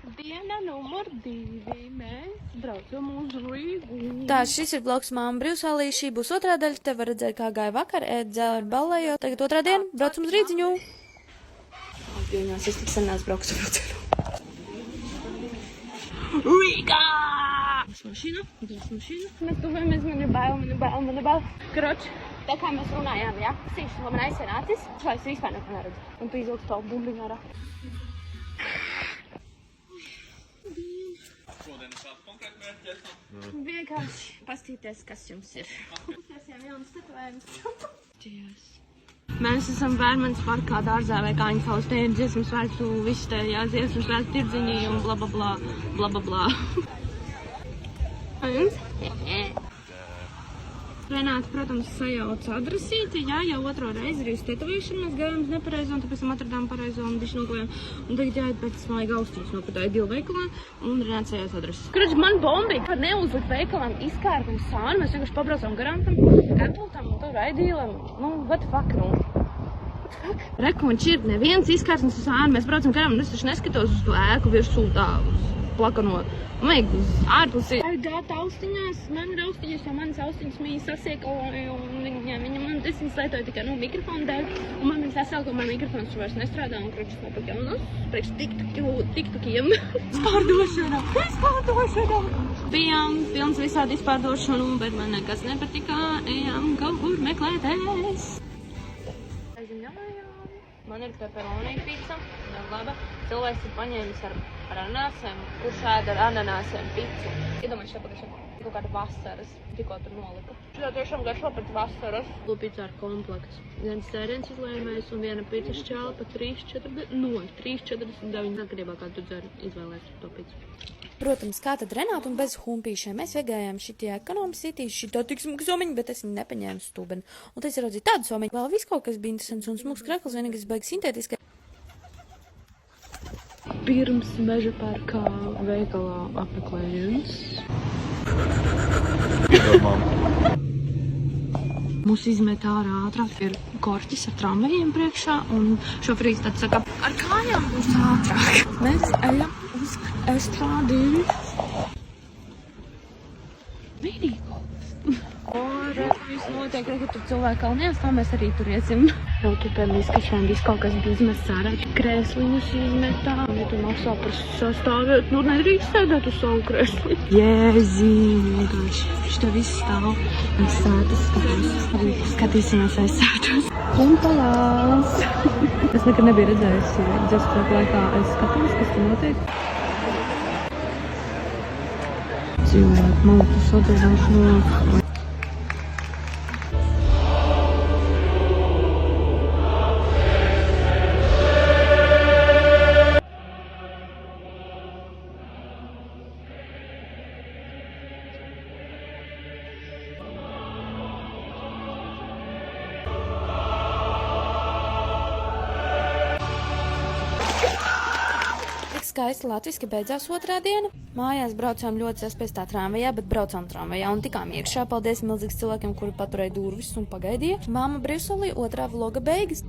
Diena numur 2. Mēs braucam uz Rīgu. Tā, šis ir vlogs Māma Brīvsalī. Šī būs otrā daļa. Te var redzēt, kā gāja vakar, ēd dzēru ballējot. Tagad otrā diena, braucam uz Rīdziņu. Atgļuņos, es tik sen neesmu braukusi ar braucienu. Rīgā! Mašīna. Mēs tuvojamies, man ir bail. Kroč, tā kā mēs runājām, jā? Sīši, man aizsanācis. Es vispār neko neredzu. Un tu izvilks tavu bumbiņu ārā. Vienkārši pastīties, kas jums ir. Uzsēsiem jaunas tetovējumus. Mēs esam Vērmanas parkā, dārzā vai Kāņu tēņu dziesmu svētku, visu te dziesmu svētku tirdziņī un blablabla. Un jums? Renāta, protams, sajauca adresīti, jā, jau otro reizi arī uz tetovēšanu mēs gājām uz nepareizo, un tāpēc atradām pareizo un bišķi nokojām. Un tagad jāiet pēc maiga austiņas nopatēja 2 veikalā, un Renāta sajauca adreses. Kruč, man bombīgi, kad neuzlikt veikalam izkārtu un sānu, mēs vienkārši pabraucām garām tam Appletam un tur raidīlam. Nu, what the fuck, nu? What the fuck? Reku, man šķirt neviens izkārts un sānu, mēs braucam garām, un es taču neskatos uz to ēku virsū tā, uz plakano. Vajag uz ārpusi. Gāt austiņās, man ir austiņas, jo manas austiņas mīja sasiekaloja, un viņa man desmit lietoja tikai mikrofonu dēļ, un man viņa sasauka, un man mikrofons šur vairs nestrādā, un kručas nopakaļ, un priekš tiktukiem. Izpārdošana! Bijām pilns visādi izpārdošanu, bet man nekas nepatika, ejam kaut kur meklēties. Man ir pepperoni pizza, laba. Cilvēks ir paņēmis ar ananāsēm, kurš ēd ar ananāsēm pizzu. Iedomājies šeit kaut kāda vasaras, tikko tur nolika. Šitā tiešām garšo pēc vasaras. Pizza ar komplekts. Viens sēriens izlēmējis un viena pizza šķēla pa 3,49. Atkarībā, kā tu izvēlēsi to pizzu. Protams, kā tad Renāta un bez humpīšiem. Mēs iegājām šitie ekonomi sitī, šitā tik smuka somiņa, bet es viņu nepaņēmu stūbeni. Un tas ir redzīt tādu somiņu. Vēl viss kaut kas bija interesants un smuks krekls, vienīgais baigs sintētiski. Pirms meža parkā veikalā apmeklējums. Mūs izmet ārā ātrāk, ir korķis ar tramvajiem priekšā, un šoferīs tad saka, ar kājām būs ātrāk. Mēs ejam uz estrādi. Vienīgos. Viss notiek, ka tur cilvēki kalnījās, tā mēs arī tur iesim. Jau tur pēc izkašām viss kaut kas bija izmests ārā. Krēsliņus izmetā. Ja tu maksā par sastāvēt, nu nedrīkst sēdēt uz savu krēsli. Jēzī, vienkārši. Šitā viss stāv. Mēs sētas skatās. Arī skatīsimies aiz sētas. Un palās. Es nekad nebiju redzējusi dziesmu laikā aiz skatuves, kas tur notiek. Cilvēku malku sadalāšanos. Skaisti latviski beidzās otrā diena. Mājās braucām ļoti saspēstā tramvajā, bet braucām tramvajā un tikām iekšā. Paldies milzīgs cilvēkiem, kuri paturēja durvis un pagaidīja. Māma Brīvsalī otrā vloga beigas.